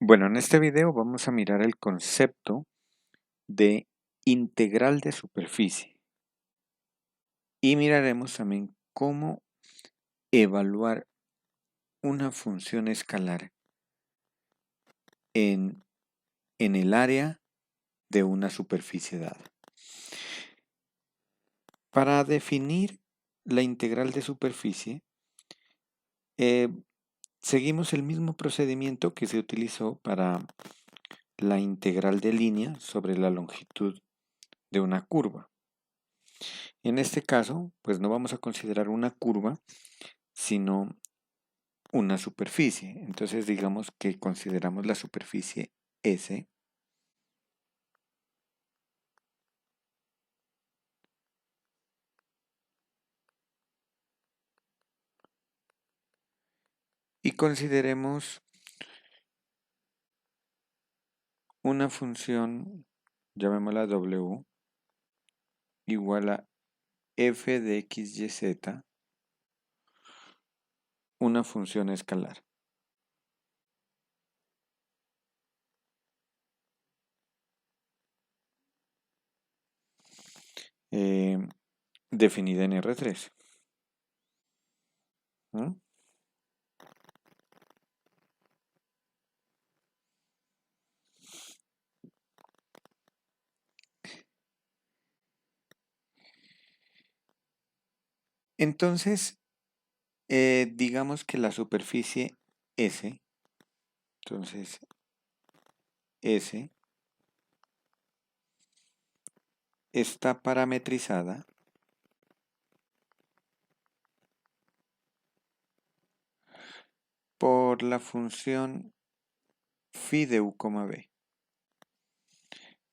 Bueno, en este video vamos a mirar el concepto de integral de superficie y miraremos también cómo evaluar una función escalar en, el área de una superficie dada. Para definir la integral de superficie, seguimos el mismo procedimiento que se utilizó para la integral de línea sobre la longitud de una curva. En este caso, pues no vamos a considerar una curva, sino una superficie. Entonces digamos que consideramos la superficie S y consideremos una función, llamémosla W, igual a f de x, y, z, una función escalar. Definida en R3. ¿Mm? Entonces, digamos que la superficie S, entonces S está parametrizada por la función phi de u, b.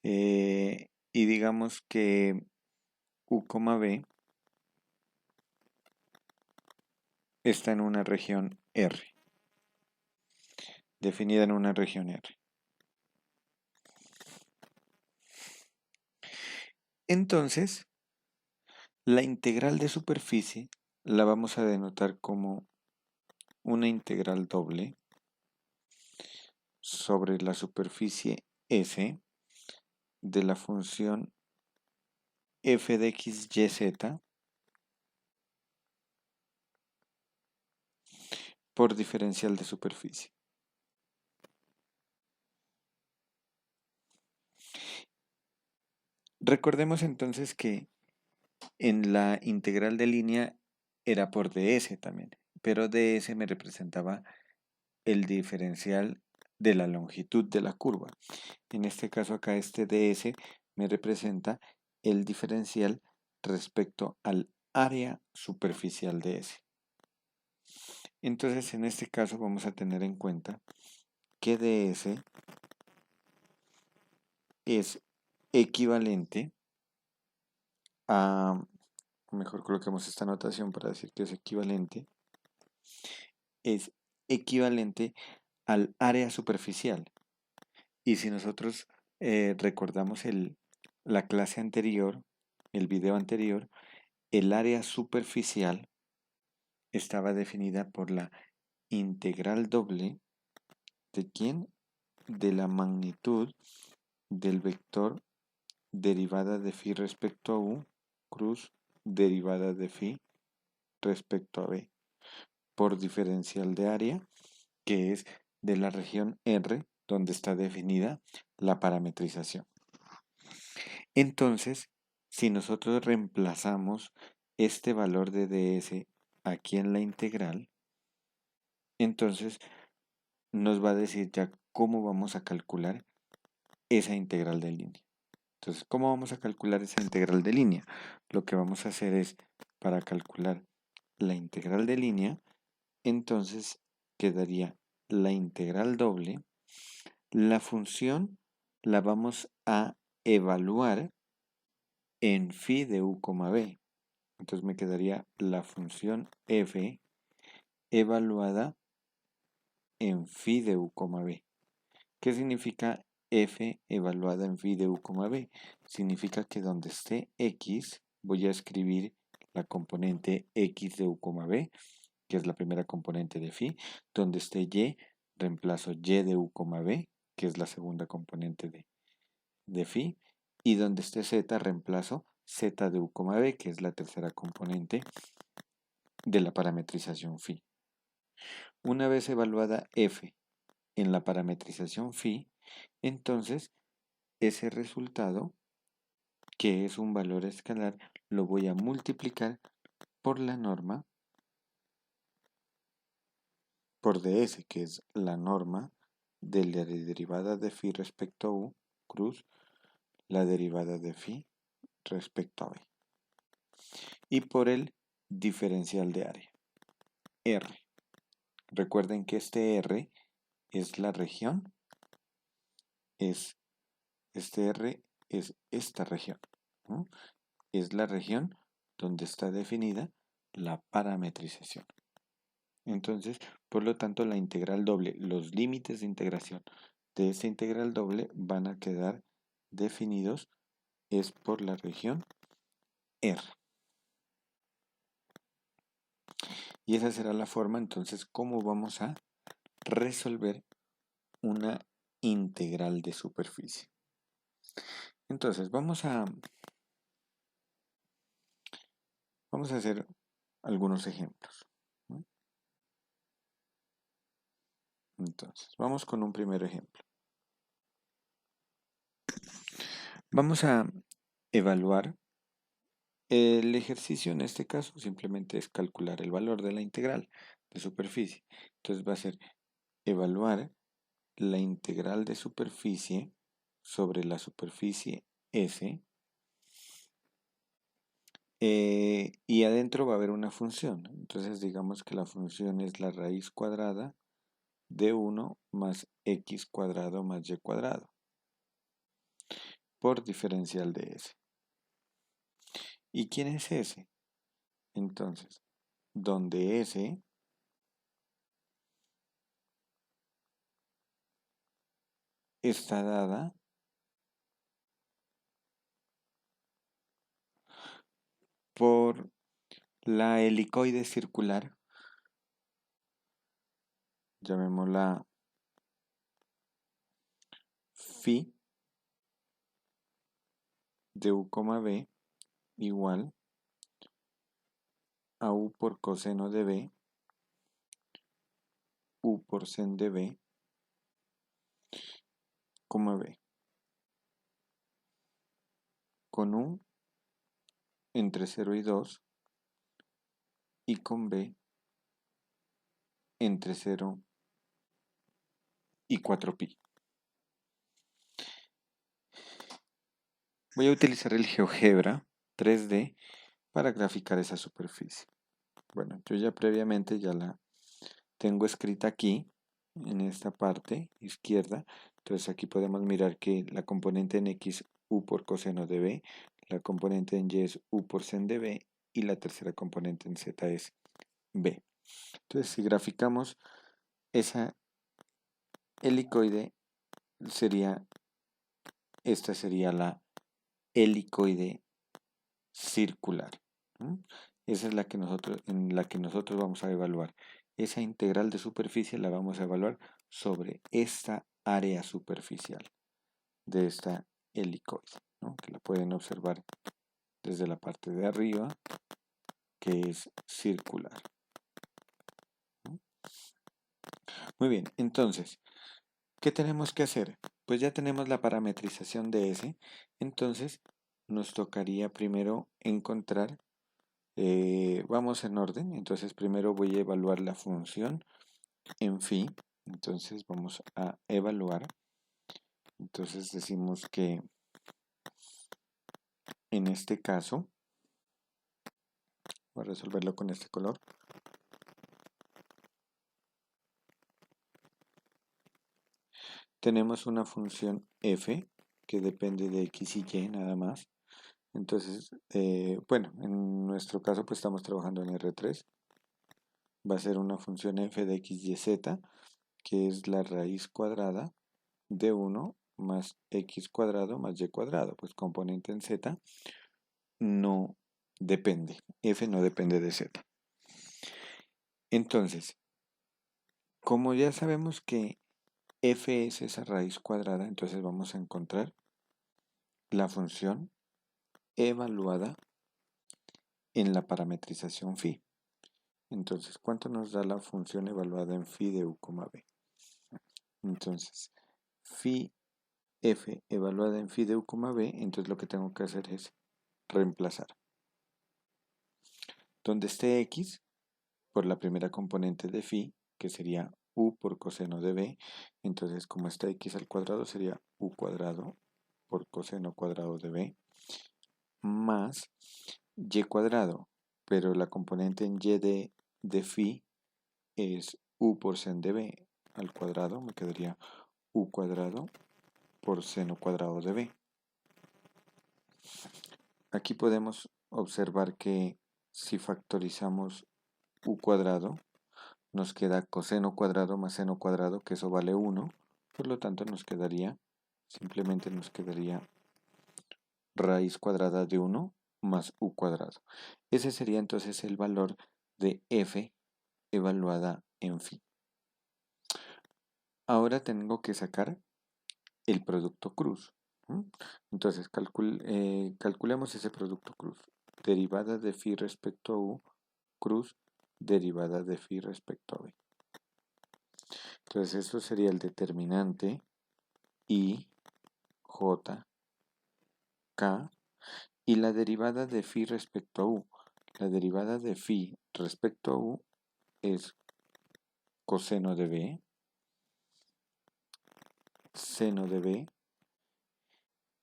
Y digamos que u, b está en una región R, definida en una región R. Entonces, la integral de superficie la vamos a denotar como una integral doble sobre la superficie S de la función f de x, y, z por diferencial de superficie. Recordemos entonces que en la integral de línea era por ds también, pero ds me representaba el diferencial de la longitud de la curva. En este caso acá este ds me representa el diferencial respecto al área superficial de S. Entonces en este caso vamos a tener en cuenta que ds es equivalente a, mejor coloquemos esta notación para decir que es equivalente al área superficial. Y si nosotros recordamos la clase anterior, el video anterior, el área superficial estaba definida por la integral doble de ¿quién? De la magnitud del vector derivada de phi respecto a u cruz derivada de phi respecto a b por diferencial de área, que es de la región R donde está definida la parametrización. Entonces, si nosotros reemplazamos este valor de ds aquí en la integral, entonces nos va a decir ya cómo vamos a calcular esa integral de línea. Entonces, ¿cómo vamos a calcular esa integral de línea? Lo que vamos a hacer es, para calcular la integral de línea, entonces quedaría la integral doble. La función la vamos a evaluar en phi de u, b. Entonces me quedaría la función f evaluada en phi de u, b. ¿Qué significa f evaluada en phi de u, b? Significa que donde esté x, voy a escribir la componente x de u, b, que es la primera componente de phi. Donde esté y, reemplazo y de u, b, que es la segunda componente de phi, y donde esté z reemplazo z de u, b, que es la tercera componente de la parametrización phi. Una vez evaluada f en la parametrización phi, entonces ese resultado, que es un valor escalar, lo voy a multiplicar por la norma, por ds, que es la norma de la derivada de phi respecto a u, cruz la derivada de phi respecto a b, y por el diferencial de área, R. Recuerden que este R es la región, este R es esta región, ¿no? Es la región donde está definida la parametrización. Entonces, por lo tanto, la integral doble, los límites de integración de esa integral doble van a quedar definidos es por la región R. Y esa será la forma, entonces, cómo vamos a resolver una integral de superficie. Entonces, vamos a hacer algunos ejemplos, ¿no? Entonces, vamos con un primer ejemplo. Vamos a evaluar el ejercicio. En este caso simplemente es calcular el valor de la integral de superficie. Entonces va a ser evaluar la integral de superficie sobre la superficie S, y adentro va a haber una función. Entonces digamos que la función es la raíz cuadrada de 1 más x cuadrado más y cuadrado por diferencial de S. ¿Y quién es S? Entonces, donde S está dada por la helicoide circular, llamémosla phi de u, b igual a u por coseno de b, u por sen de b, b, con u entre 0 y 2 y con b entre 0 y 4pi. Voy a utilizar el GeoGebra 3D para graficar esa superficie. Bueno, yo ya previamente ya la tengo escrita aquí, en esta parte izquierda. Entonces aquí podemos mirar que la componente en X u por coseno de B, la componente en Y es u por sen de B y la tercera componente en Z es B. Entonces si graficamos esa helicoide, esta sería la helicoide circular. Esa es la que en la que nosotros vamos a evaluar. Esa integral de superficie la vamos a evaluar sobre esta área superficial de esta helicoide, ¿no? Que la pueden observar desde la parte de arriba, que es circular. Muy bien, entonces, ¿qué tenemos que hacer? Pues ya tenemos la parametrización de S, entonces nos tocaría primero encontrar, vamos en orden, entonces primero voy a evaluar la función en phi, entonces vamos a evaluar, entonces decimos que en este caso, voy a resolverlo con este color, tenemos una función f que depende de x y y nada más. Entonces, bueno, en nuestro caso pues estamos trabajando en R3. Va a ser una función f de x, y, z, que es la raíz cuadrada de 1 más x cuadrado más y cuadrado. Pues componente en z no depende, f no depende de z. Entonces, Como ya sabemos que f es esa raíz cuadrada, entonces vamos a encontrar la función evaluada en la parametrización phi. Entonces, ¿cuánto nos da la función evaluada en phi de u, b? Entonces, phi f evaluada en phi de u, b, entonces lo que tengo que hacer es reemplazar. Donde esté x por la primera componente de phi, que sería u por coseno de b, entonces como está x al cuadrado sería u cuadrado por coseno cuadrado de b, más y cuadrado, pero la componente en y de phi es u por sen de b al cuadrado, me quedaría u cuadrado por seno cuadrado de b. Aquí podemos observar que si factorizamos u cuadrado, nos queda coseno cuadrado más seno cuadrado, que eso vale 1, por lo tanto simplemente nos quedaría raíz cuadrada de 1 más u cuadrado. Ese sería entonces el valor de f evaluada en phi. Ahora tengo que sacar el producto cruz. Entonces calculemos ese producto cruz. Derivada de phi respecto a u, cruz, derivada de phi respecto a b. Entonces esto sería el determinante I, J, K y la derivada de phi respecto a u. La derivada de phi respecto a u es coseno de b, seno de b,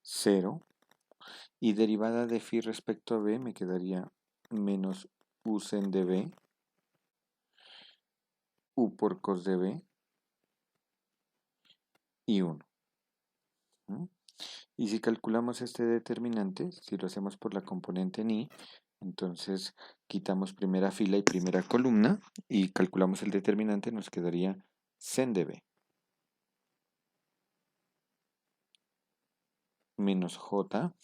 0, y derivada de phi respecto a b me quedaría menos u sen de b, u por cos de b y 1. Y si calculamos este determinante, si lo hacemos por la componente en i, entonces quitamos primera fila y primera columna y calculamos el determinante, nos quedaría sen de b menos j.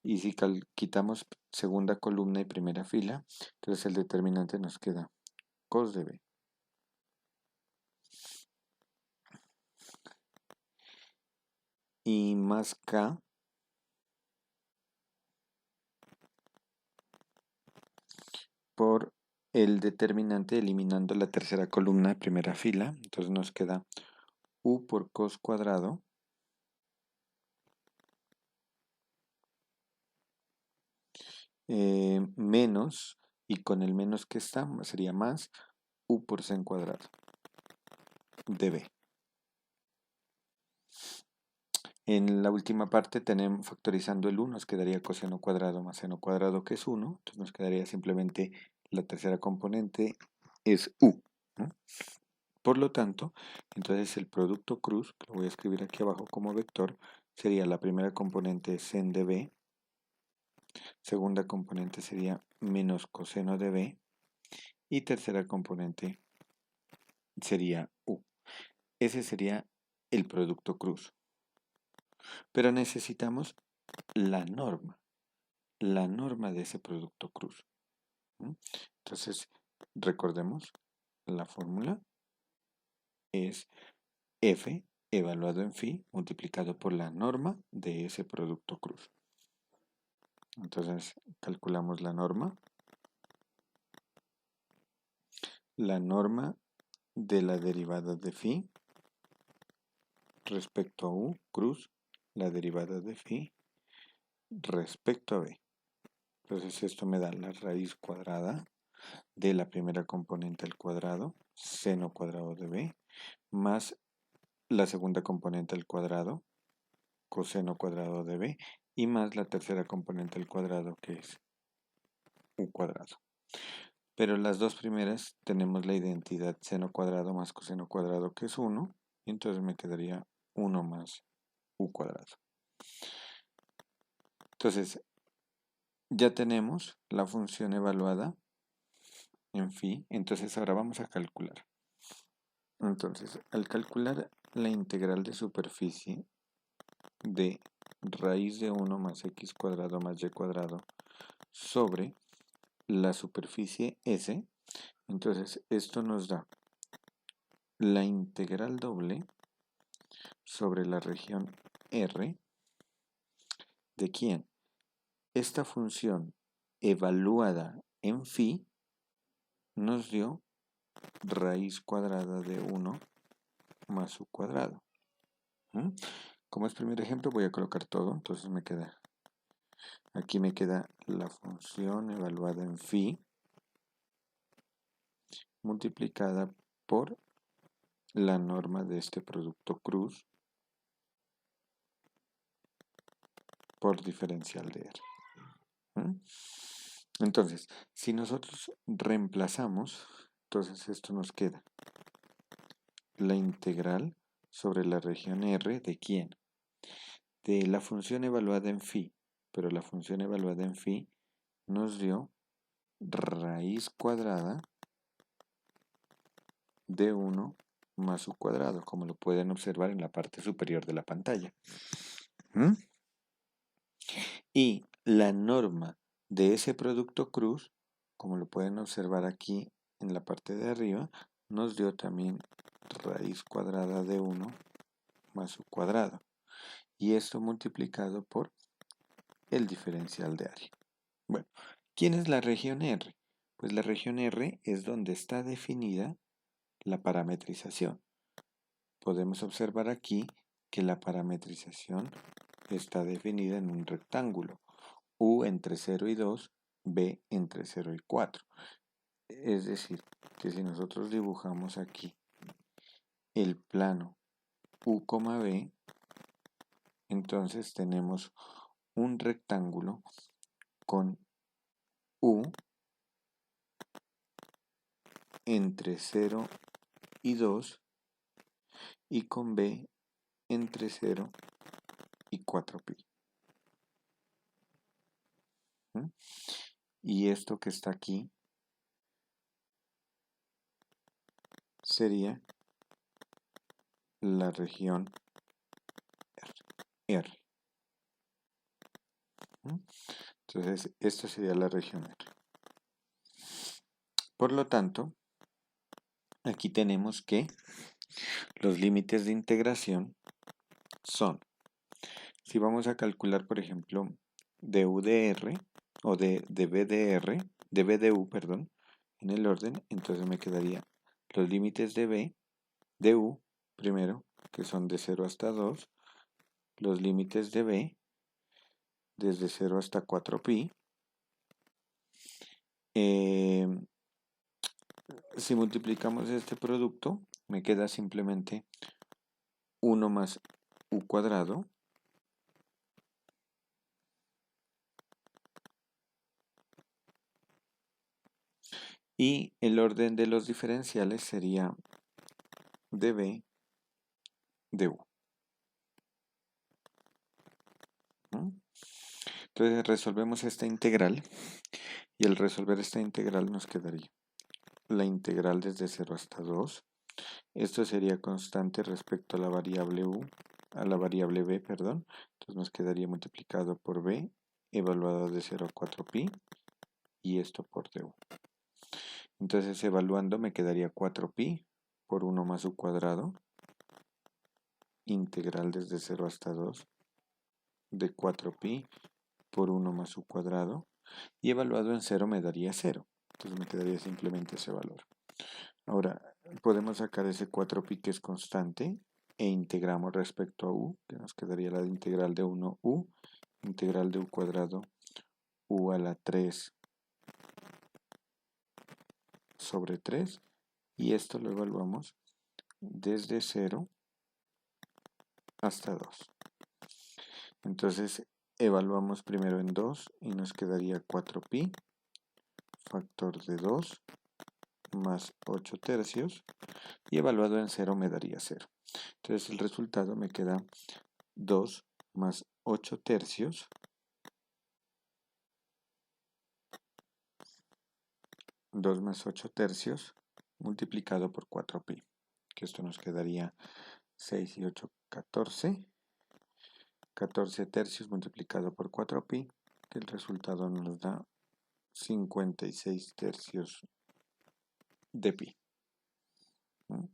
Y si quitamos segunda columna y primera fila, entonces el determinante nos queda cos de b. Y más k por el determinante eliminando la tercera columna y primera fila. Entonces nos queda u por cos cuadrado menos, y con el menos que está sería más u por sen cuadrado de b. En la última parte tenemos factorizando el 1, nos quedaría coseno cuadrado más seno cuadrado, que es 1. Entonces nos quedaría simplemente la tercera componente es u, ¿no? Por lo tanto, entonces el producto cruz, que lo voy a escribir aquí abajo como vector, sería la primera componente sen de b, segunda componente sería menos coseno de b y tercera componente sería u. Ese sería el producto cruz. Pero necesitamos la norma de ese producto cruz. Entonces, recordemos, la fórmula es f evaluado en phi multiplicado por la norma de ese producto cruz. Entonces, calculamos la norma. La norma de la derivada de phi respecto a u cruz, la derivada de phi respecto a b. Entonces esto me da la raíz cuadrada de la primera componente al cuadrado, seno cuadrado de b, más la segunda componente al cuadrado, coseno cuadrado de b, y más la tercera componente al cuadrado, que es u cuadrado. Pero las dos primeras tenemos la identidad seno cuadrado más coseno cuadrado, que es 1, y entonces me quedaría 1 más u cuadrado. Entonces, ya tenemos la función evaluada en phi, entonces ahora vamos a calcular. Entonces, al calcular la integral de superficie de raíz de 1 más x cuadrado más y cuadrado sobre la superficie S, entonces esto nos da la integral doble sobre la región R de quién. Esta función evaluada en phi nos dio raíz cuadrada de 1 más su cuadrado. Como es primer ejemplo voy a colocar todo, entonces aquí me queda la función evaluada en phi multiplicada por la norma de este producto cruz por diferencial de R. Entonces, si nosotros reemplazamos, entonces esto nos queda la integral sobre la región R de quién, de la función evaluada en phi, pero la función evaluada en phi nos dio raíz cuadrada de 1 más su cuadrado, como lo pueden observar en la parte superior de la pantalla. Y la norma de ese producto cruz, como lo pueden observar aquí en la parte de arriba, nos dio también raíz cuadrada de 1 más su cuadrado. Y esto multiplicado por el diferencial de área. Bueno, ¿quién es la región R? Pues la región R es donde está definida la parametrización. Podemos observar aquí que la parametrización está definida en un rectángulo. U entre 0 y 2, B entre 0 y 4. Es decir, que si nosotros dibujamos aquí el plano U, B, entonces tenemos un rectángulo con U entre 0 y 2 y con B entre 0 y 4pi. Y esto que está aquí sería la región R. Entonces, esta sería la región R. Por lo tanto, aquí tenemos que los límites de integración son, si vamos a calcular, por ejemplo, de U de R, o de B de R, de B de U, perdón, en el orden, entonces me quedaría los límites de B, de U, primero, que son de 0 hasta 2, los límites de B, desde 0 hasta 4pi. Si multiplicamos este producto, me queda simplemente 1 más U cuadrado, y el orden de los diferenciales sería de B de U. Entonces resolvemos esta integral y al resolver esta integral nos quedaría la integral desde 0 hasta 2. Esto sería constante respecto a la variable U, a la variable B, perdón. Entonces nos quedaría multiplicado por B evaluado de 0 a 4pi y esto por du. Entonces evaluando me quedaría 4pi por 1 más su cuadrado, integral desde 0 hasta 2 de 4pi por 1 más su cuadrado, y evaluado en 0 me daría 0. Entonces me quedaría simplemente ese valor. Ahora podemos sacar ese 4pi que es constante e integramos respecto a u, que nos quedaría la integral de 1u, integral de u cuadrado, u a la 3 sobre 3, y esto lo evaluamos desde 0 hasta 2. Entonces evaluamos primero en 2 y nos quedaría 4pi, factor de 2, más 8 tercios, y evaluado en 0 me daría 0. Entonces el resultado me queda 2 más 8 tercios, 2 más 8 tercios multiplicado por 4pi, que esto nos quedaría 6 y 8, 14. 14 tercios multiplicado por 4pi, que el resultado nos da 56 tercios de pi. ¿Mm?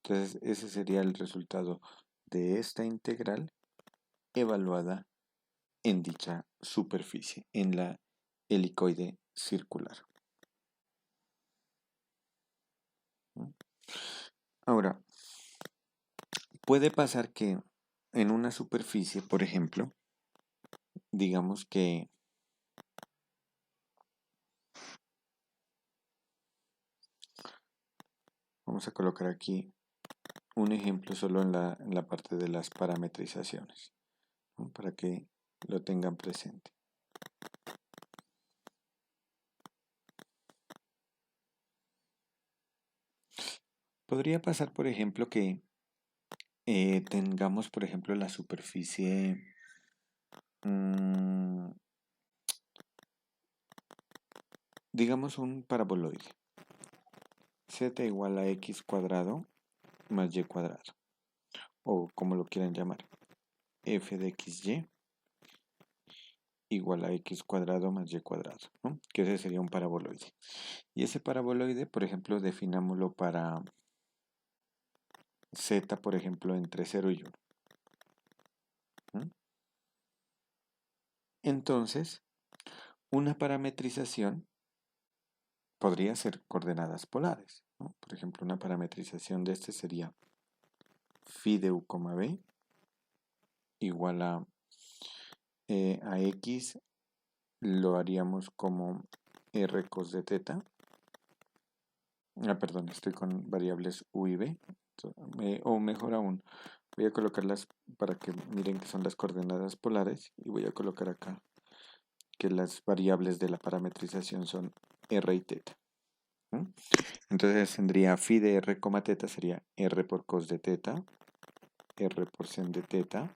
Entonces, ese sería el resultado de esta integral evaluada en dicha superficie, en la helicoide circular. ¿Mm? Ahora, puede pasar que en una superficie, por ejemplo, digamos que vamos a colocar aquí un ejemplo solo en la parte de las parametrizaciones, ¿no? Para que lo tengan presente. Podría pasar, por ejemplo, que tengamos, por ejemplo, la superficie, mm, digamos un paraboloide, z igual a x cuadrado más y cuadrado, o como lo quieran llamar, f de xy igual a x cuadrado más y cuadrado, ¿no? Que ese sería un paraboloide. Y ese paraboloide, por ejemplo, definámoslo para z, por ejemplo, entre 0 y 1. ¿Mm? Entonces, una parametrización podría ser coordenadas polares, ¿no? Por ejemplo, una parametrización de este sería phi de u, b igual a x, lo haríamos como r cos de teta. Perdón, estoy con variables u y b. O mejor aún, voy a colocarlas para que miren que son las coordenadas polares y voy a colocar acá que las variables de la parametrización son r y teta. ¿Mm? Entonces tendría phi de r, teta sería r por cos de teta, r por sen de teta,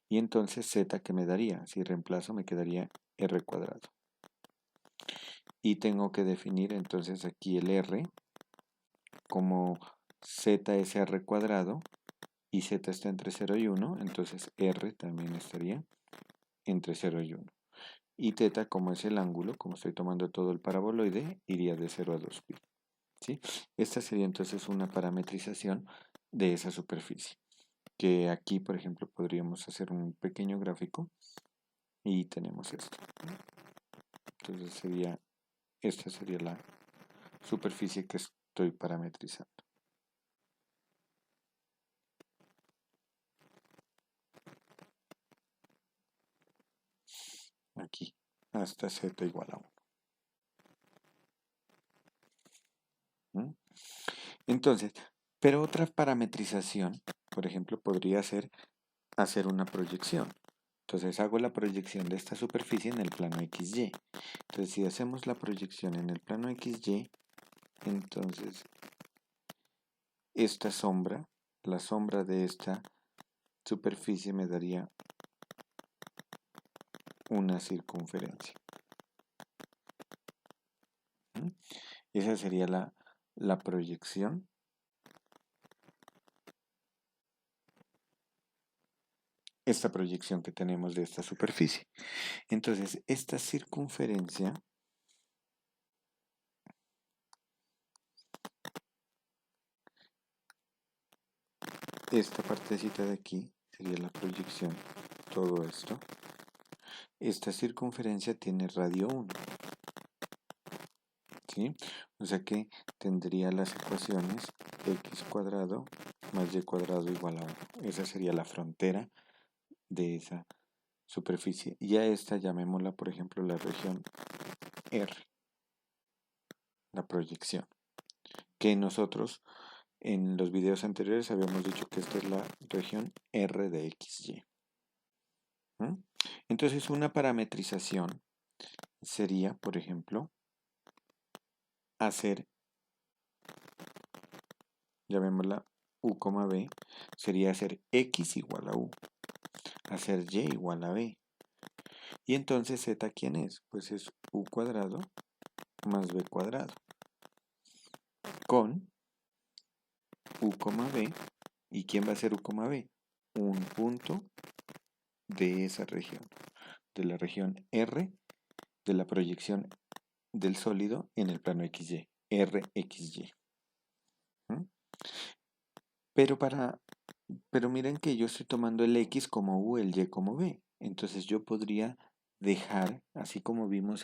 y entonces z que me daría, si reemplazo me quedaría r cuadrado. Y tengo que definir entonces aquí el r como z es r cuadrado y z está entre 0 y 1, entonces r también estaría entre 0 y 1. Y teta, como es el ángulo, como estoy tomando todo el paraboloide, iría de 0 a 2pi. ¿Sí? Esta sería entonces una parametrización de esa superficie. Que aquí, por ejemplo, podríamos hacer un pequeño gráfico y tenemos esto. Entonces esta sería la superficie que estoy parametrizando. Aquí, hasta z igual a 1. ¿Mm? Entonces, pero otra parametrización, por ejemplo, podría ser hacer una proyección. Entonces hago la proyección de esta superficie en el plano XY. Entonces si hacemos la proyección en el plano XY, entonces esta sombra, la sombra de esta superficie me daría una circunferencia. ¿Mm? Esa sería la proyección. Esta proyección que tenemos de esta superficie. Entonces, esta circunferencia esta partecita de aquí sería la proyección, todo esto. Esta circunferencia tiene radio 1. ¿Sí? O sea que tendría las ecuaciones x cuadrado más y cuadrado igual a 1. Esa sería la frontera de esa superficie. Y a esta llamémosla, por ejemplo, la región R, la proyección. Que nosotros en los videos anteriores habíamos dicho que esta es la región R de XY. ¿Mm? Entonces una parametrización sería, por ejemplo, hacer, llamémosla u, b, sería hacer x igual a u, hacer y igual a b. Y entonces z, ¿quién es? Pues es u cuadrado más b cuadrado, con u, b. ¿Y quién va a ser u, b? Un punto de esa región, de la región R, de la proyección del sólido en el plano XY, RXY. ¿Mm? Pero pero miren que yo estoy tomando el X como U, el Y como B. Entonces yo podría dejar, así como vimos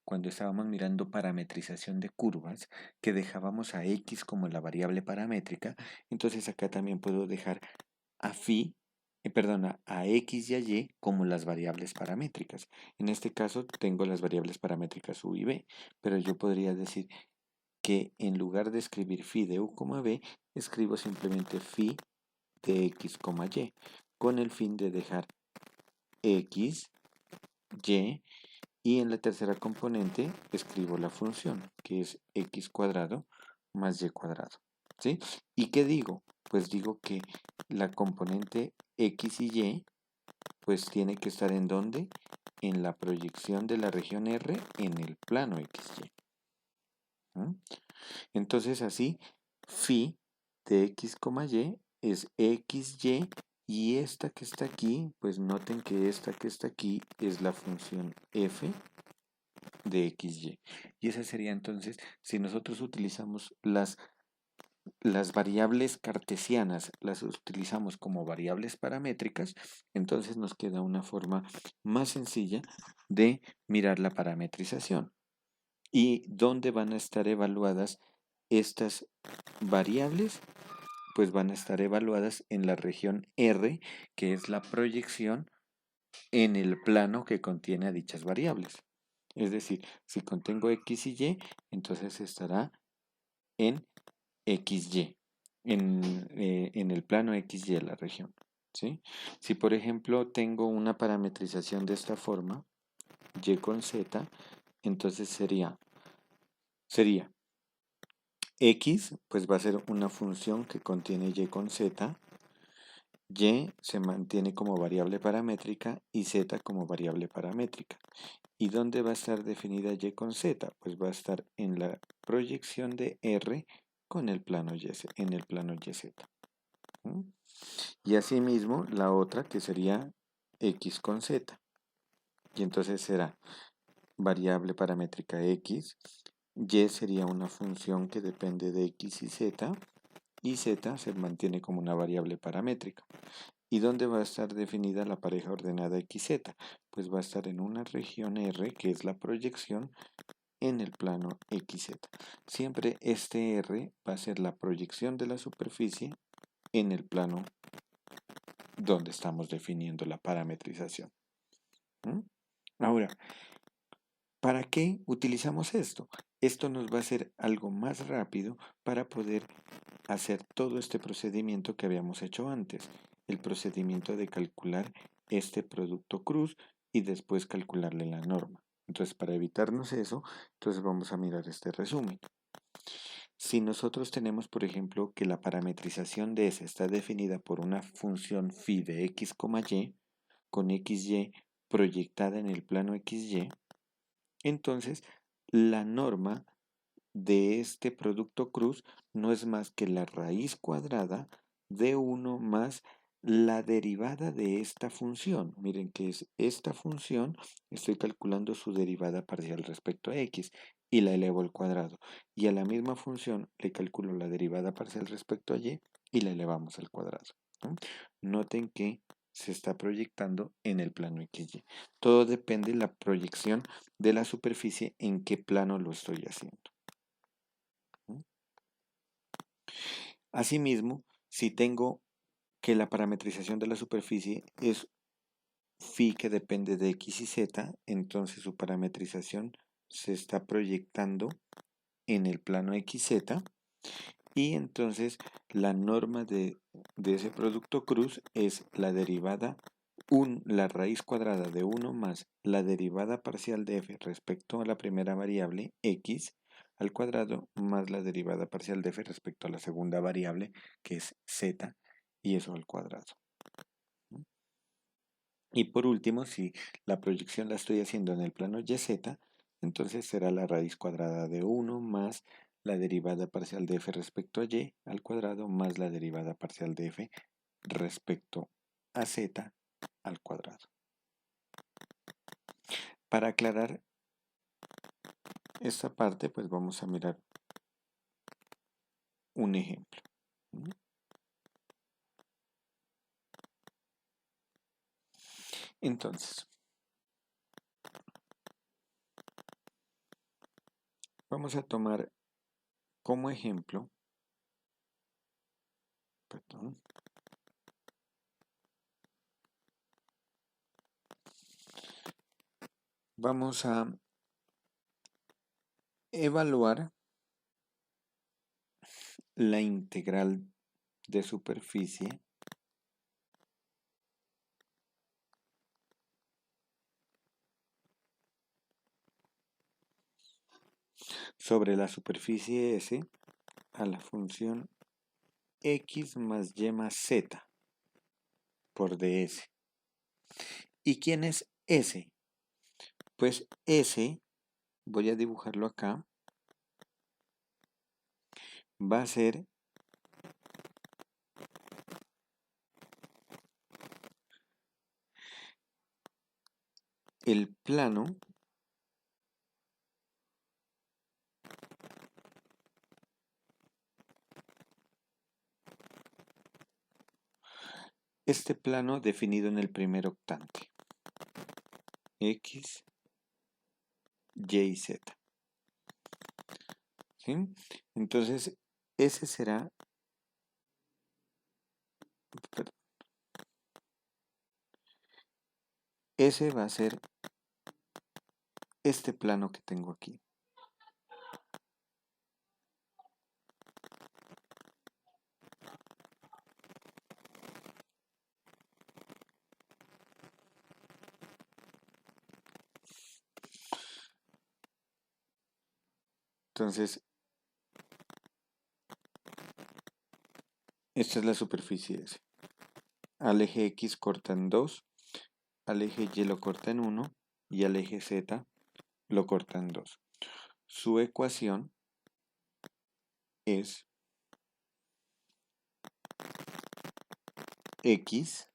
cuando estábamos mirando parametrización de curvas, que dejábamos a X como la variable paramétrica, entonces acá también puedo dejar a phi, perdona, a X y a Y como las variables paramétricas. En este caso tengo las variables paramétricas U y B, pero yo podría decir que en lugar de escribir phi de U, B, escribo simplemente phi de X, Y, con el fin de dejar X, Y, y en la tercera componente escribo la función, que es X cuadrado más Y cuadrado. ¿Sí? ¿Y qué digo? Pues digo que la componente X y Y, pues tiene que estar ¿en dónde? En la proyección de la región R en el plano XY. ¿Mm? Entonces así, phi de X, Y es XY y esta que está aquí, pues noten que esta que está aquí es la función f de XY. Y esa sería entonces, si nosotros utilizamos las variables cartesianas, las utilizamos como variables paramétricas, entonces nos queda una forma más sencilla de mirar la parametrización. ¿Y dónde van a estar evaluadas estas variables? Pues van a estar evaluadas en la región R, que es la proyección en el plano que contiene a dichas variables. Es decir, si contengo X y Y, entonces estará en XY, en el plano XY la región. ¿Sí? Si por ejemplo tengo una parametrización de esta forma, Y con Z, entonces sería X, pues va a ser una función que contiene Y con Z, Y se mantiene como variable paramétrica y Z como variable paramétrica. ¿Y dónde va a estar definida Y con Z? Pues va a estar en la proyección de R con el plano Y, en el plano YZ. ¿Mm? Y asimismo la otra que sería X con Z. Y entonces será variable paramétrica X. Y sería una función que depende de X y Z. Y Z se mantiene como una variable paramétrica. ¿Y dónde va a estar definida la pareja ordenada XZ? Pues va a estar en una región R, que es la proyección en el plano XZ. Siempre este R va a ser la proyección de la superficie en el plano donde estamos definiendo la parametrización. ¿Mm? Ahora, ¿para qué utilizamos esto? Esto nos va a hacer algo más rápido para poder hacer todo este procedimiento que habíamos hecho antes, el procedimiento de calcular este producto cruz y después calcularle la norma. Entonces, para evitarnos eso, entonces vamos a mirar este resumen. Si nosotros tenemos, por ejemplo, que la parametrización de S está definida por una función phi de x, y, con xy proyectada en el plano xy, entonces la norma de este producto cruz no es más que la raíz cuadrada de 1 más la derivada de esta función. Miren que es esta función, estoy calculando su derivada parcial respecto a x y la elevo al cuadrado. Y a la misma función le calculo la derivada parcial respecto a y la elevamos al cuadrado. ¿No? Noten que se está proyectando en el plano XY. Todo depende de la proyección de la superficie en qué plano lo estoy haciendo. Asimismo, si tengo que la parametrización de la superficie es phi que depende de x y z, entonces su parametrización se está proyectando en el plano xz y entonces la norma de ese producto cruz es la derivada, la raíz cuadrada de 1 más la derivada parcial de f respecto a la primera variable x al cuadrado más la derivada parcial de f respecto a la segunda variable que es z y eso al cuadrado. Y por último, si la proyección la estoy haciendo en el plano YZ, entonces será la raíz cuadrada de 1 más la derivada parcial de f respecto a y al cuadrado más la derivada parcial de f respecto a z al cuadrado. Para aclarar esta parte, pues vamos a mirar un ejemplo. Entonces, vamos a tomar como ejemplo, perdón, vamos a evaluar la integral de superficie sobre la superficie S a la función x más y más z por ds. ¿Y quién es S? Pues S, voy a dibujarlo acá, va a ser el plano este plano definido en el primer octante, x, y y z. ¿Sí? Entonces, ese será, perdón, ese va a ser este plano que tengo aquí. Entonces, esta es la superficie S. Al eje X corta en 2, al eje Y lo corta en 1 y al eje Z lo corta en 2. Su ecuación es X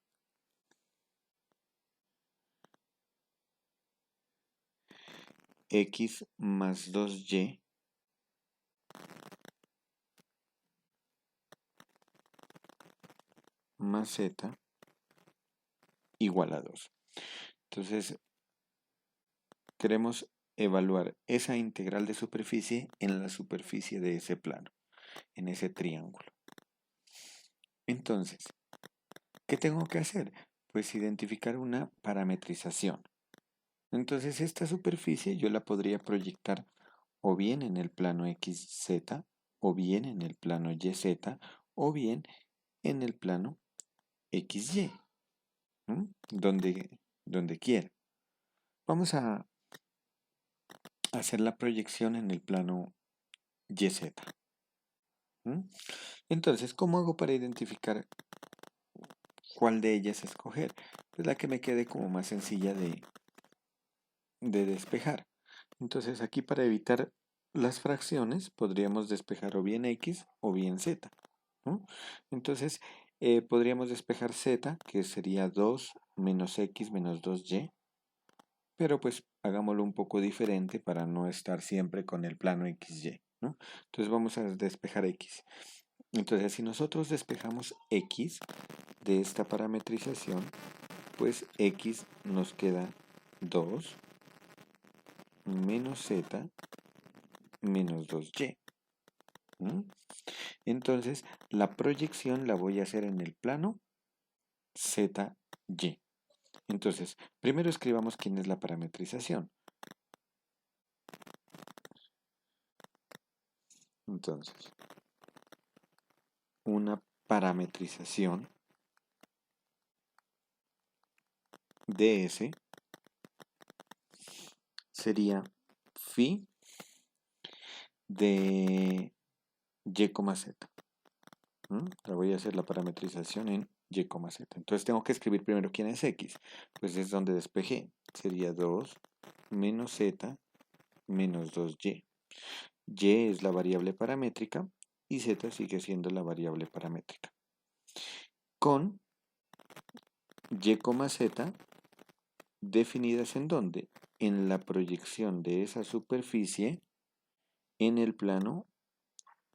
más 2Y más Z igual a 2. Entonces, queremos evaluar esa integral de superficie en la superficie de ese plano, en ese triángulo. Entonces, ¿qué tengo que hacer? Pues identificar una parametrización. Entonces, esta superficie yo la podría proyectar o bien en el plano XZ, o bien en el plano YZ, o bien en el plano XY, ¿m? donde quiera. Vamos a hacer la proyección en el plano YZ. Entonces, ¿cómo hago para identificar cuál de ellas escoger? Pues la que me quede como más sencilla de despejar. Entonces, aquí para evitar las fracciones, podríamos despejar o bien X o bien Z, ¿no? Entonces, podríamos despejar Z, que sería 2 menos X menos 2Y, pero pues hagámoslo un poco diferente para no estar siempre con el plano XY, ¿no? Entonces vamos a despejar X. Entonces, si nosotros despejamos X de esta parametrización, pues X nos queda 2 menos Z menos 2Y. Entonces, la proyección la voy a hacer en el plano ZY. Entonces, primero escribamos quién es la parametrización. Entonces, una parametrización de S sería phi de Y, Z. La voy a hacer la parametrización en Y, Z. Entonces tengo que escribir primero quién es X. Pues es donde despejé. Sería 2 menos Z menos 2Y. Y es la variable paramétrica y Z sigue siendo la variable paramétrica. Con Y, Z definidas en dónde? En la proyección de esa superficie en el plano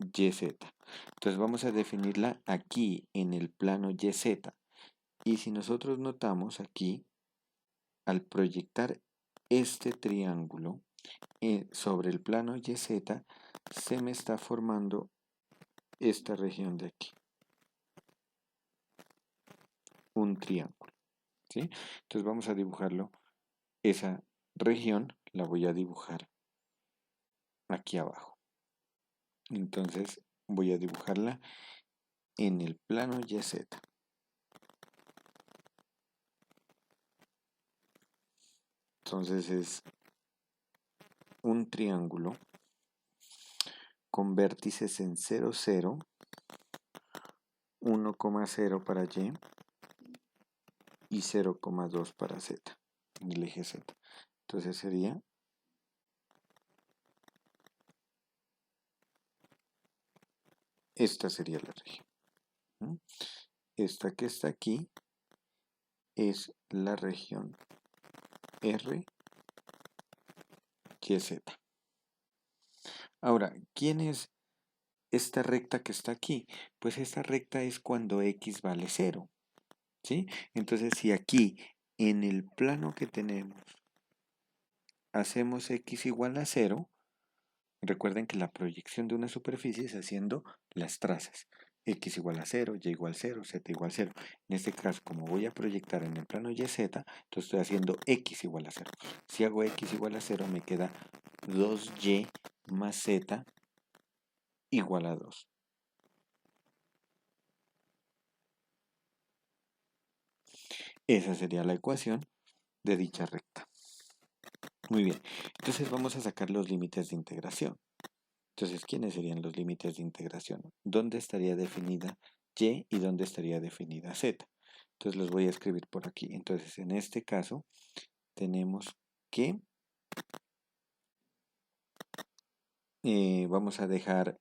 YZ. Entonces vamos a definirla aquí en el plano YZ. Y si nosotros notamos aquí, al proyectar este triángulo sobre el plano YZ, se me está formando esta región de aquí. Un triángulo. ¿Sí? Entonces vamos a dibujarlo. Esa región la voy a dibujar aquí abajo. Entonces voy a dibujarla en el plano YZ. Entonces es un triángulo con vértices en 0, 0, 1,0 para Y y 0,2 para Z, en el eje Z. Entonces sería esta sería la región. Esta que está aquí es la región R, Y, Z. Ahora, ¿quién es esta recta que está aquí? Pues esta recta es cuando X vale 0. ¿Sí? Entonces, si aquí en el plano que tenemos hacemos X igual a 0, recuerden que la proyección de una superficie es haciendo las trazas. X igual a 0, Y igual a 0, Z igual a 0. En este caso, como voy a proyectar en el plano YZ, entonces estoy haciendo X igual a 0. Si hago X igual a 0, me queda 2Y más Z igual a 2. Esa sería la ecuación de dicha recta. Muy bien, entonces vamos a sacar los límites de integración. Entonces, ¿quiénes serían los límites de integración? ¿Dónde estaría definida Y y dónde estaría definida Z? Entonces los voy a escribir por aquí. Entonces, en este caso, tenemos que vamos a dejar,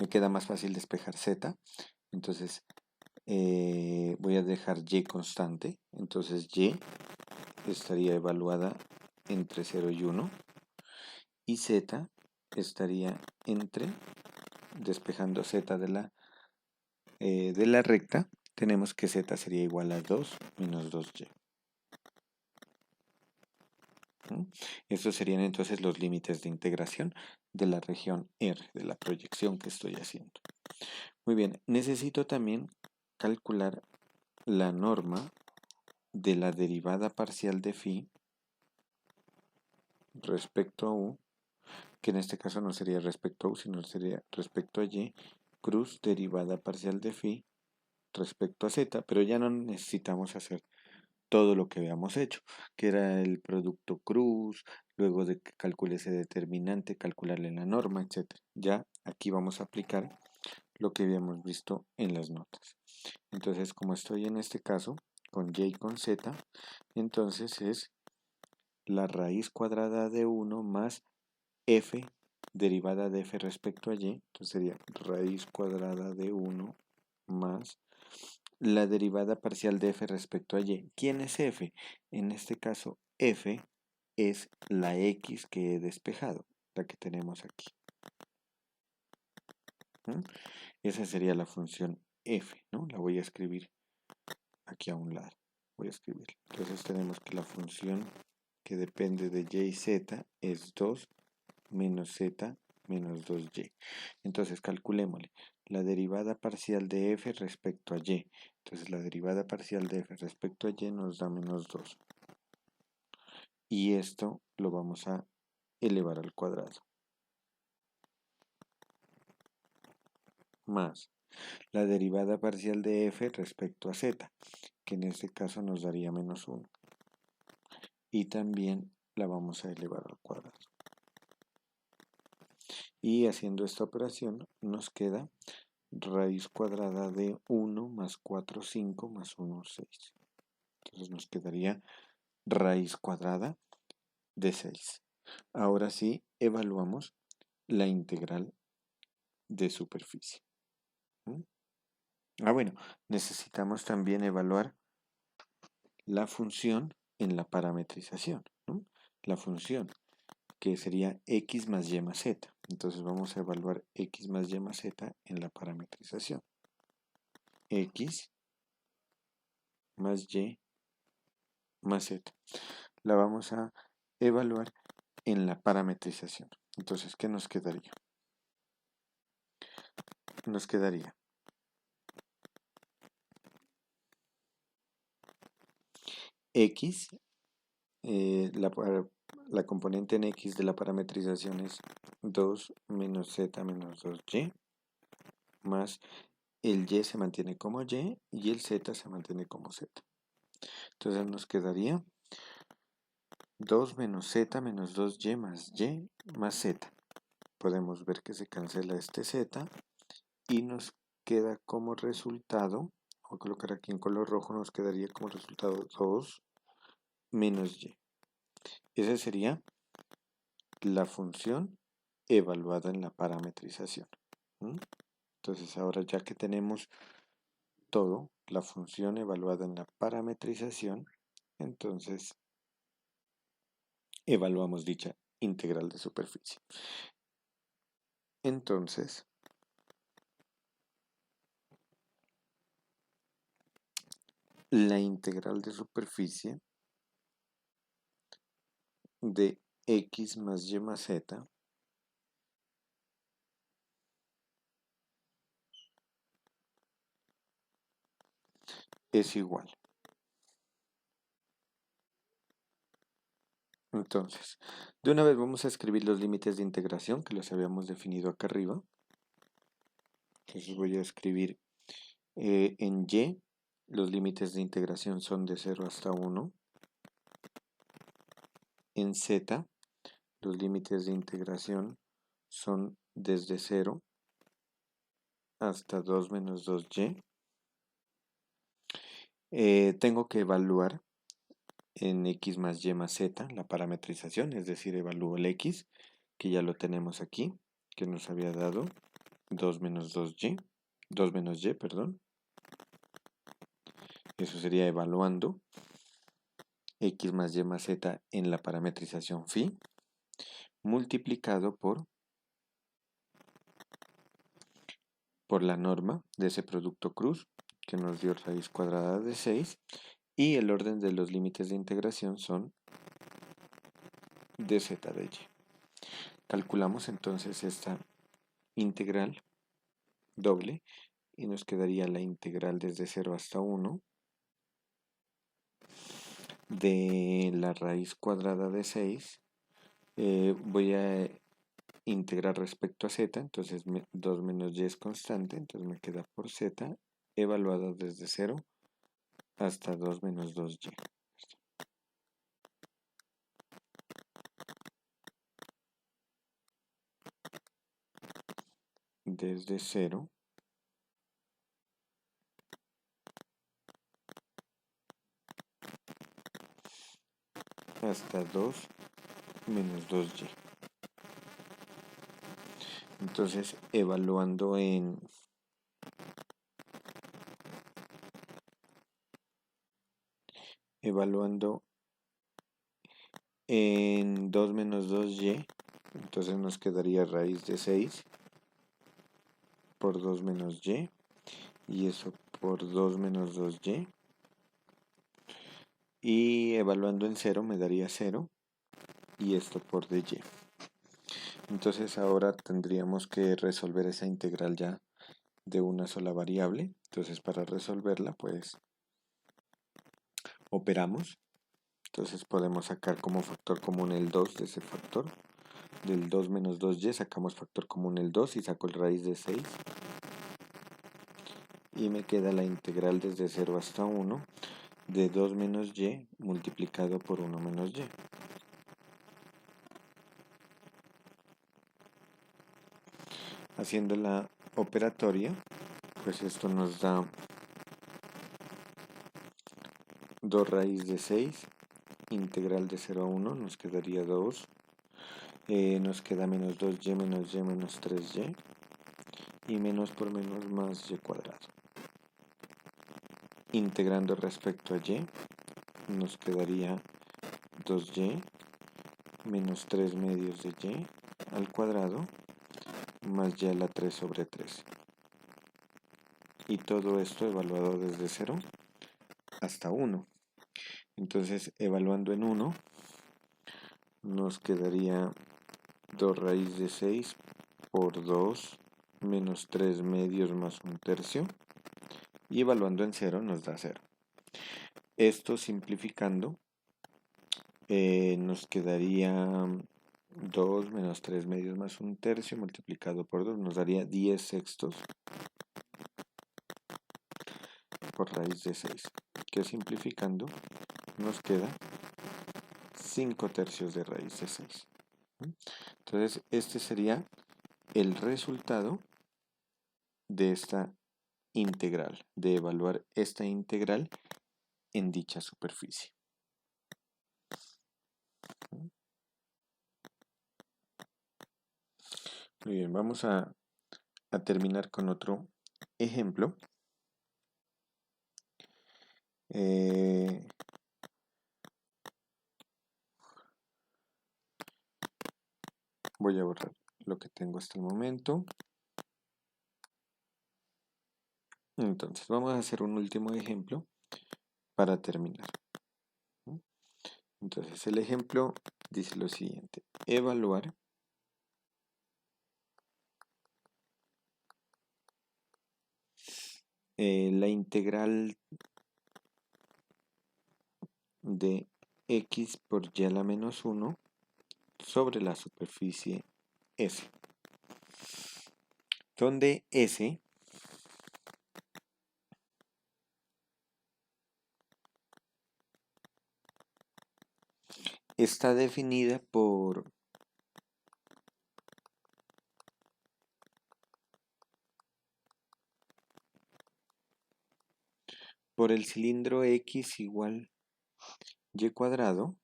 me queda más fácil despejar Z. Entonces, voy a dejar Y constante. Entonces, Y estaría evaluada entre 0 y 1. Y Z estaría entre, despejando Z de la recta, tenemos que Z sería igual a 2 menos 2Y. Estos serían entonces los límites de integración de la región R, de la proyección que estoy haciendo. Muy bien, necesito también calcular la norma de la derivada parcial de phi respecto a U, que en este caso no sería respecto a U, sino sería respecto a Y, cruz derivada parcial de phi respecto a Z, pero ya no necesitamos hacer todo lo que habíamos hecho, que era el producto cruz, luego de que calcule ese determinante, calcularle la norma, etc. Ya aquí vamos a aplicar lo que habíamos visto en las notas. Entonces, como estoy en este caso con Y y con Z, entonces es la raíz cuadrada de 1 más F derivada de F respecto a Y, entonces sería raíz cuadrada de 1 más la derivada parcial de F respecto a Y. ¿Quién es F? En este caso, F es la X que he despejado, la que tenemos aquí. Esa sería la función F, ¿no? La voy a escribir aquí a un lado. Voy a escribir. Entonces tenemos que la función que depende de Y y Z es 2 menos Z menos 2Y. Entonces calculémosle la derivada parcial de F respecto a Y. Entonces la derivada parcial de F respecto a Y nos da menos 2. Y esto lo vamos a elevar al cuadrado. Más la derivada parcial de F respecto a Z, que en este caso nos daría menos 1. Y también la vamos a elevar al cuadrado. Y haciendo esta operación nos queda raíz cuadrada de 1 más 4, 5 más 1, 6. Entonces nos quedaría raíz cuadrada de 6. Ahora sí, evaluamos la integral de superficie. Bueno, necesitamos también evaluar la función en la parametrización, ¿no? La función que sería x más y más z. Entonces vamos a evaluar x más y más z en la parametrización. X más y más z. La vamos a evaluar en la parametrización. Entonces, ¿qué nos quedaría? Nos quedaría x, la componente en x de la parametrización es 2 menos z menos 2y, más el y se mantiene como y el z se mantiene como z. Entonces nos quedaría 2 menos z menos 2y más z. Podemos ver que se cancela este z y nos queda como resultado, voy a colocar aquí en color rojo, nos quedaría como resultado 2 menos y. Esa sería la función evaluada en la parametrización. Entonces ahora ya que tenemos todo, la función evaluada en la parametrización, entonces evaluamos dicha integral de superficie. Entonces, la integral de superficie de x más y más z es igual. Entonces, de una vez vamos a escribir los límites de integración que los habíamos definido acá arriba. Entonces voy a escribir en y, los límites de integración son de 0 hasta 1. En z, los límites de integración son desde 0 hasta 2 menos 2y. Tengo que evaluar en x más y más z la parametrización, es decir, evalúo el x, que ya lo tenemos aquí, que nos había dado 2 menos 2y, 2 menos y, perdón. Eso sería evaluando x más y más z en la parametrización phi, multiplicado por la norma de ese producto cruz, que nos dio raíz cuadrada de 6, y el orden de los límites de integración son de z de y. Calculamos entonces esta integral doble y nos quedaría la integral desde 0 hasta 1 de la raíz cuadrada de 6. Voy a integrar respecto a z, entonces 2 menos y es constante, entonces me queda por z evaluado desde 0 hasta 2 menos 2y. Desde 0 hasta 2 menos 2y. Entonces, evaluando en evaluando en 2 menos 2y, entonces nos quedaría raíz de 6 por 2 menos y eso por 2 menos 2y. Y evaluando en 0 me daría 0 y esto por dy. Entonces ahora tendríamos que resolver esa integral ya de una sola variable. Entonces para resolverla pues operamos. Entonces podemos sacar como factor común el 2 de ese factor. Del 2 menos 2y sacamos factor común el 2 y saco el raíz de 6. Y me queda la integral desde 0 hasta 1 de 2 menos y multiplicado por 1 menos y. Haciendo la operatoria, pues esto nos da 2 raíz de 6, integral de 0 a 1, nos quedaría 2. Nos queda menos 2y menos 3y. Y menos por menos más y cuadrado. Integrando respecto a y, nos quedaría 2y menos 3 medios de y al cuadrado más y a la 3 sobre 3. Y todo esto evaluado desde 0 hasta 1. Entonces, evaluando en 1, nos quedaría 2 raíz de 6 por 2 menos 3 medios más 1 tercio. Y evaluando en 0 nos da 0. Esto simplificando, nos quedaría 2 menos 3 medios más 1 tercio multiplicado por 2 nos daría 10 sextos por raíz de 6, que simplificando nos queda 5 tercios de raíz de 6. Entonces este sería el resultado de esta integral, de evaluar esta integral en dicha superficie. Muy bien, vamos a terminar con otro ejemplo. Voy a borrar lo que tengo hasta el momento. Entonces, vamos a hacer un último ejemplo para terminar. Entonces, el ejemplo dice lo siguiente: evaluar la integral de x por y a la menos 1 sobre la superficie S, donde S está definida por el cilindro x igual y cuadrado,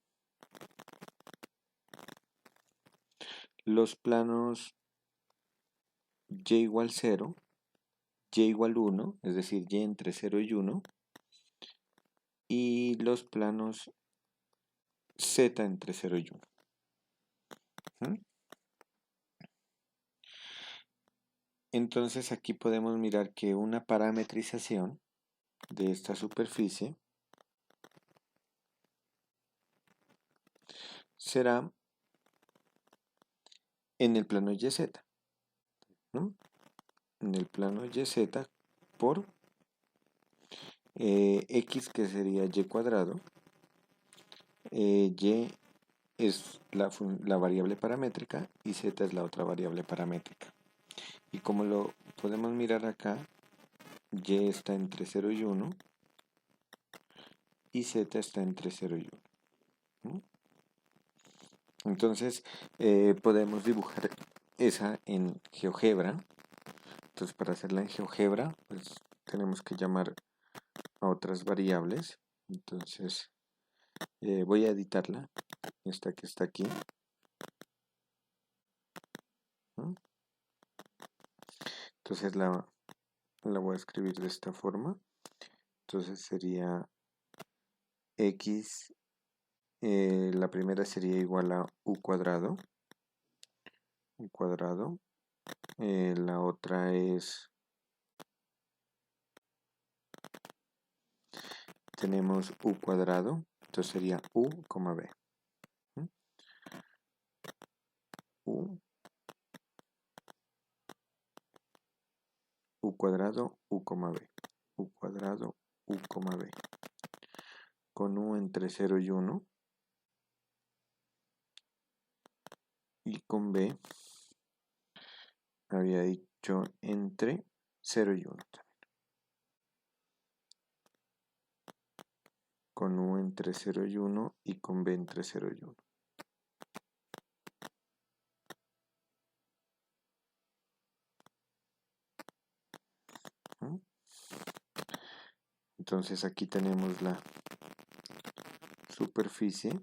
los planos y igual 0, y igual 1, es decir, y entre 0 y 1, y los planos z entre 0 y 1. Entonces aquí podemos mirar que una parametrización de esta superficie será en el plano YZ, ¿no? En el plano YZ por x, que sería y cuadrado, y es la variable paramétrica y z es la otra variable paramétrica. Y como lo podemos mirar acá, y está entre 0 y 1 y z está entre 0 y 1, ¿no? Entonces podemos dibujar esa en GeoGebra. Entonces, para hacerla en GeoGebra, pues tenemos que llamar a otras variables. Entonces voy a editarla, esta que está aquí, ¿no? Entonces la voy a escribir de esta forma. Entonces sería x, la primera sería igual a u cuadrado, la otra es, tenemos u cuadrado, entonces sería u, b. U cuadrado, u, b. U cuadrado, u, b. Con u entre 0 y 1. Y con b había dicho entre 0 y 1 también. Con u entre 0 y 1 y con b entre 0 y 1. Entonces aquí tenemos la superficie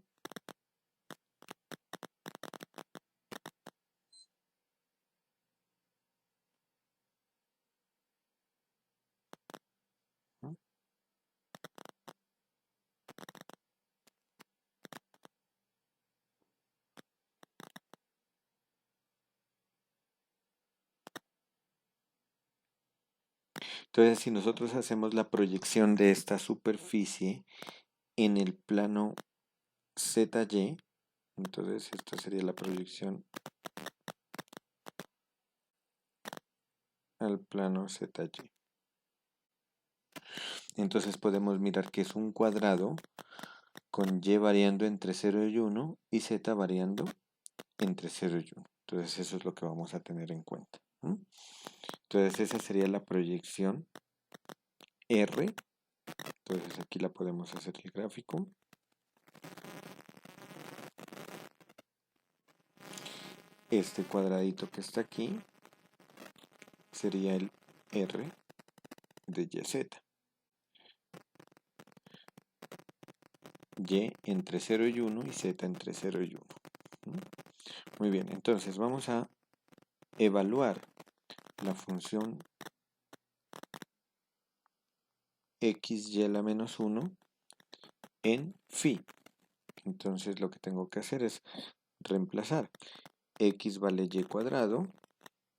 Entonces, si nosotros hacemos la proyección de esta superficie en el plano ZY, entonces esta sería la proyección al plano ZY. Entonces podemos mirar que es un cuadrado con Y variando entre 0 y 1 y Z variando entre 0 y 1. Entonces eso es lo que vamos a tener en cuenta. Entonces esa sería la proyección R. Entonces aquí la podemos hacer el gráfico. Este cuadradito que está aquí sería el R de YZ. Y entre 0 y 1 y Z entre 0 y 1. Muy bien, entonces vamos a evaluar la función xy a la menos 1 en phi. Entonces lo que tengo que hacer es reemplazar x vale y cuadrado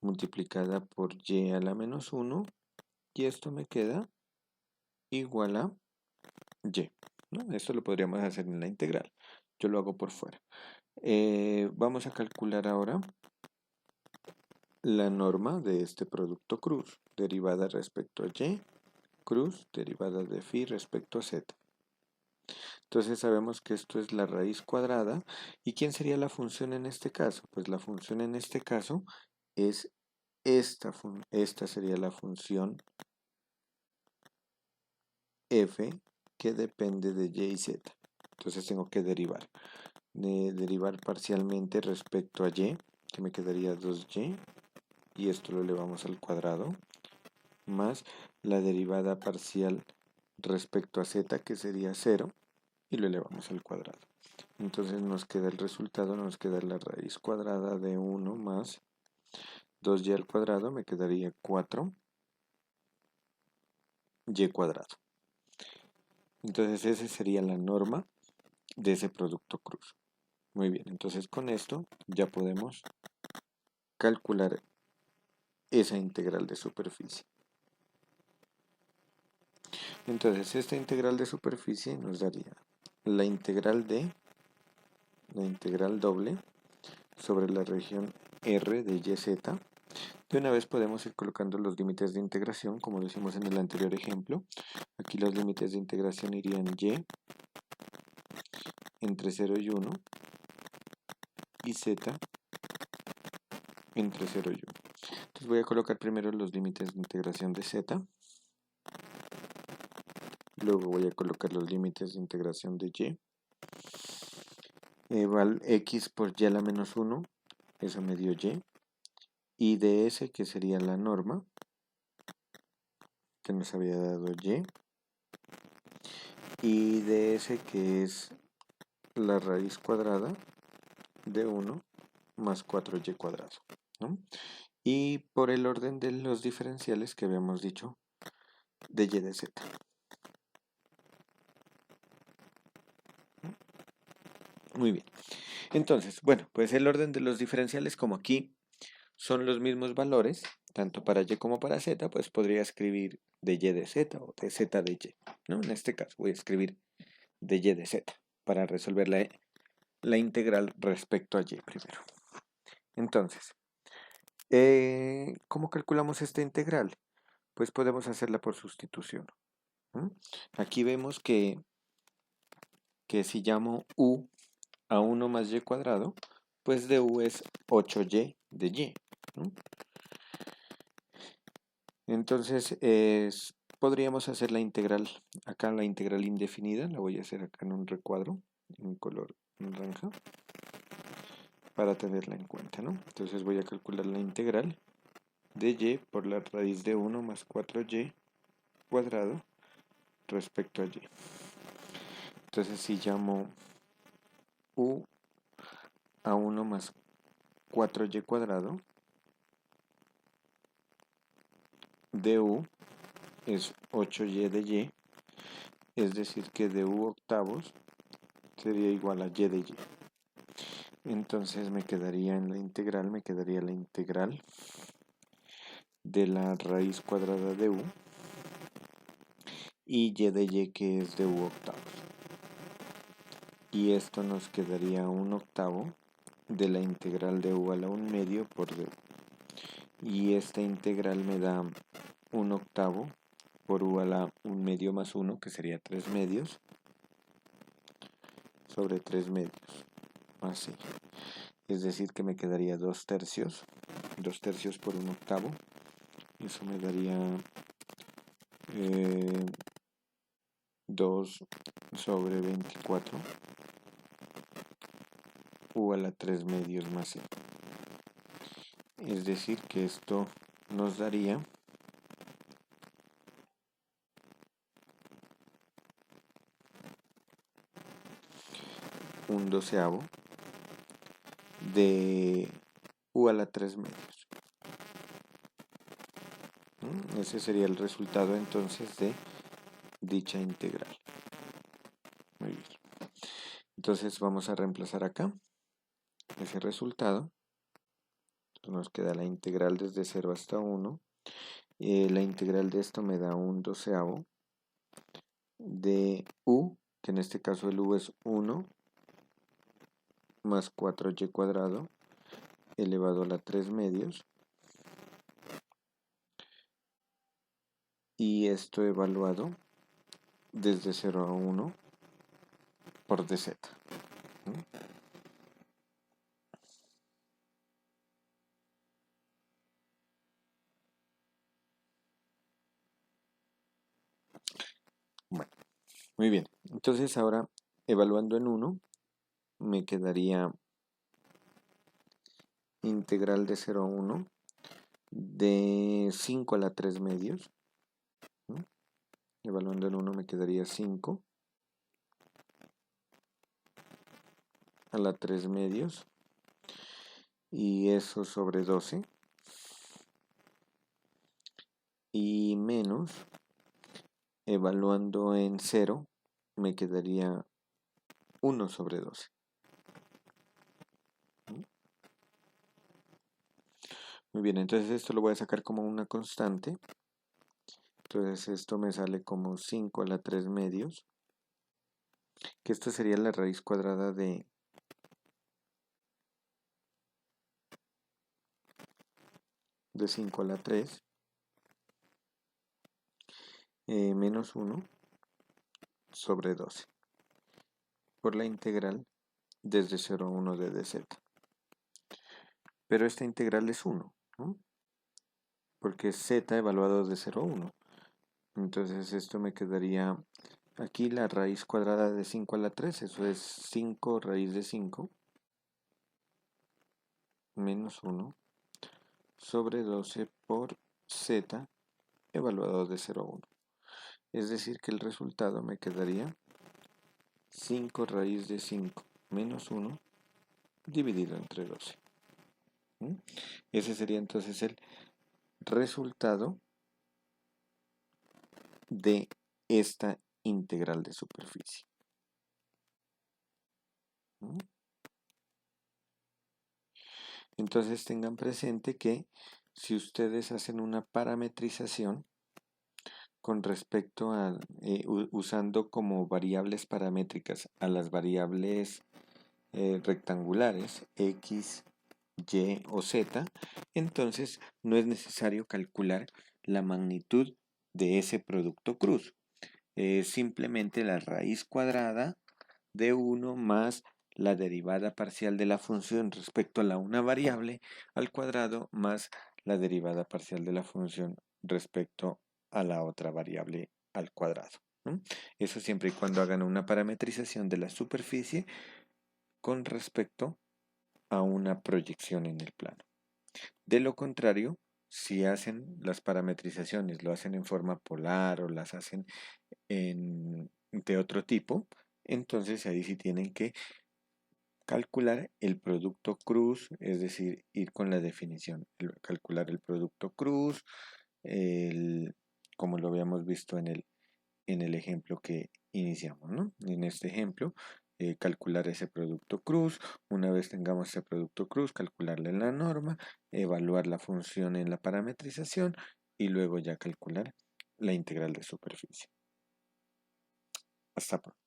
multiplicada por y a la menos 1 y esto me queda igual a y. ¿No? Esto lo podríamos hacer en la integral. Yo lo hago por fuera. Vamos a calcular ahora la norma de este producto cruz, derivada respecto a y, cruz, derivada de phi respecto a z. Entonces sabemos que esto es la raíz cuadrada. ¿Y quién sería la función en este caso? Pues la función en este caso es esta sería la función f que depende de y y z. Entonces tengo que derivar. Derivar parcialmente respecto a y, que me quedaría 2y, y esto lo elevamos al cuadrado, más la derivada parcial respecto a z, que sería 0, y lo elevamos al cuadrado. Entonces nos queda el resultado, nos queda la raíz cuadrada de 1 más 2y al cuadrado, me quedaría 4y cuadrado. Entonces esa sería la norma de ese producto cruz. Muy bien, entonces con esto ya podemos calcular esa integral de superficie. Entonces esta integral de superficie nos daría la integral doble sobre la región R de YZ. De una vez podemos ir colocando los límites de integración, como lo hicimos en el anterior ejemplo. Aquí los límites de integración irían y entre 0 y 1 y z entre 0 y 1. Entonces voy a colocar primero los límites de integración de z. Luego voy a colocar los límites de integración de y. Val x por y a la menos 1, eso me dio y. Y de s, que sería la norma, que nos había dado y. Y de s, que es la raíz cuadrada de 1 más 4y cuadrado, ¿no? Y por el orden de los diferenciales que habíamos dicho de y de z. Muy bien. Entonces, bueno, pues el orden de los diferenciales, como aquí son los mismos valores, tanto para y como para z, pues podría escribir de y de z o de z de y, ¿no? En este caso voy a escribir de y de z para resolver la integral respecto a y primero. Entonces, ¿cómo calculamos esta integral? Pues podemos hacerla por sustitución. Aquí vemos que si llamo u a 1 más y cuadrado, pues de u es 8y de y. Entonces podríamos hacer la integral, acá la integral indefinida, la voy a hacer acá en un recuadro en color naranja para tenerla en cuenta, ¿no? Entonces voy a calcular la integral de y por la raíz de 1 más 4y cuadrado respecto a y. Entonces si llamo u a 1 más 4y cuadrado, du es 8y de y, es decir que du octavos sería igual a y de y. Entonces me quedaría la integral de la raíz cuadrada de u y y de y que es de u octavos. Y esto nos quedaría un octavo de la integral de u a la 1 medio por du. Y esta integral me da un octavo por u a la 1 medio más 1, que sería 3 medios, sobre 3 medios, así. Es decir, que me quedaría 2 tercios por un octavo. Eso me daría 2 sobre 24 u a la 3 medios más c. Es decir, que esto nos daría un doceavo de u a la 3 medios. Ese sería el resultado entonces de dicha integral. Muy bien. Entonces vamos a reemplazar acá ese resultado. Nos queda la integral desde 0 hasta 1. La integral de esto me da un doceavo de u, que en este caso el u es 1 más 4y cuadrado elevado a la 3 medios. Y esto evaluado desde 0 a 1 por dz. Bueno, muy bien. Entonces ahora, evaluando en 1, me quedaría integral de 0 a 1 de 5 a la 3 medios. Evaluando en 1 me quedaría 5 a la 3 medios. Y eso sobre 12. Y menos, evaluando en 0, me quedaría 1 sobre 12. Muy bien, entonces esto lo voy a sacar como una constante. Entonces esto me sale como 5 a la 3 medios, que esto sería la raíz cuadrada de 5 a la 3, menos 1 sobre 12, por la integral desde 0 a 1 de dz. Pero esta integral es 1, ¿no? Porque es z evaluado de 0 a 1. Entonces esto me quedaría aquí la raíz cuadrada de 5 a la 3, eso es 5 raíz de 5 menos 1 sobre 12 por z evaluado de 0 a 1. Es decir, que el resultado me quedaría 5 raíz de 5 menos 1 dividido entre 12. Ese sería entonces el resultado de esta integral de superficie. Entonces tengan presente que si ustedes hacen una parametrización con respecto a usando como variables paramétricas a las variables rectangulares x, y o z, entonces no es necesario calcular la magnitud de ese producto cruz. Es simplemente la raíz cuadrada de 1 más la derivada parcial de la función respecto a la una variable al cuadrado más la derivada parcial de la función respecto a la otra variable al cuadrado, ¿no? Eso siempre y cuando hagan una parametrización de la superficie con respecto a una proyección en el plano. De lo contrario, si hacen las parametrizaciones, lo hacen en forma polar o las hacen de otro tipo, entonces ahí sí tienen que calcular el producto cruz, es decir, ir con la definición, calcular el producto cruz, como lo habíamos visto en el ejemplo que iniciamos, ¿no? En este ejemplo, calcular ese producto cruz, una vez tengamos ese producto cruz, calcularle la norma, evaluar la función en la parametrización y luego ya calcular la integral de superficie. Hasta pronto.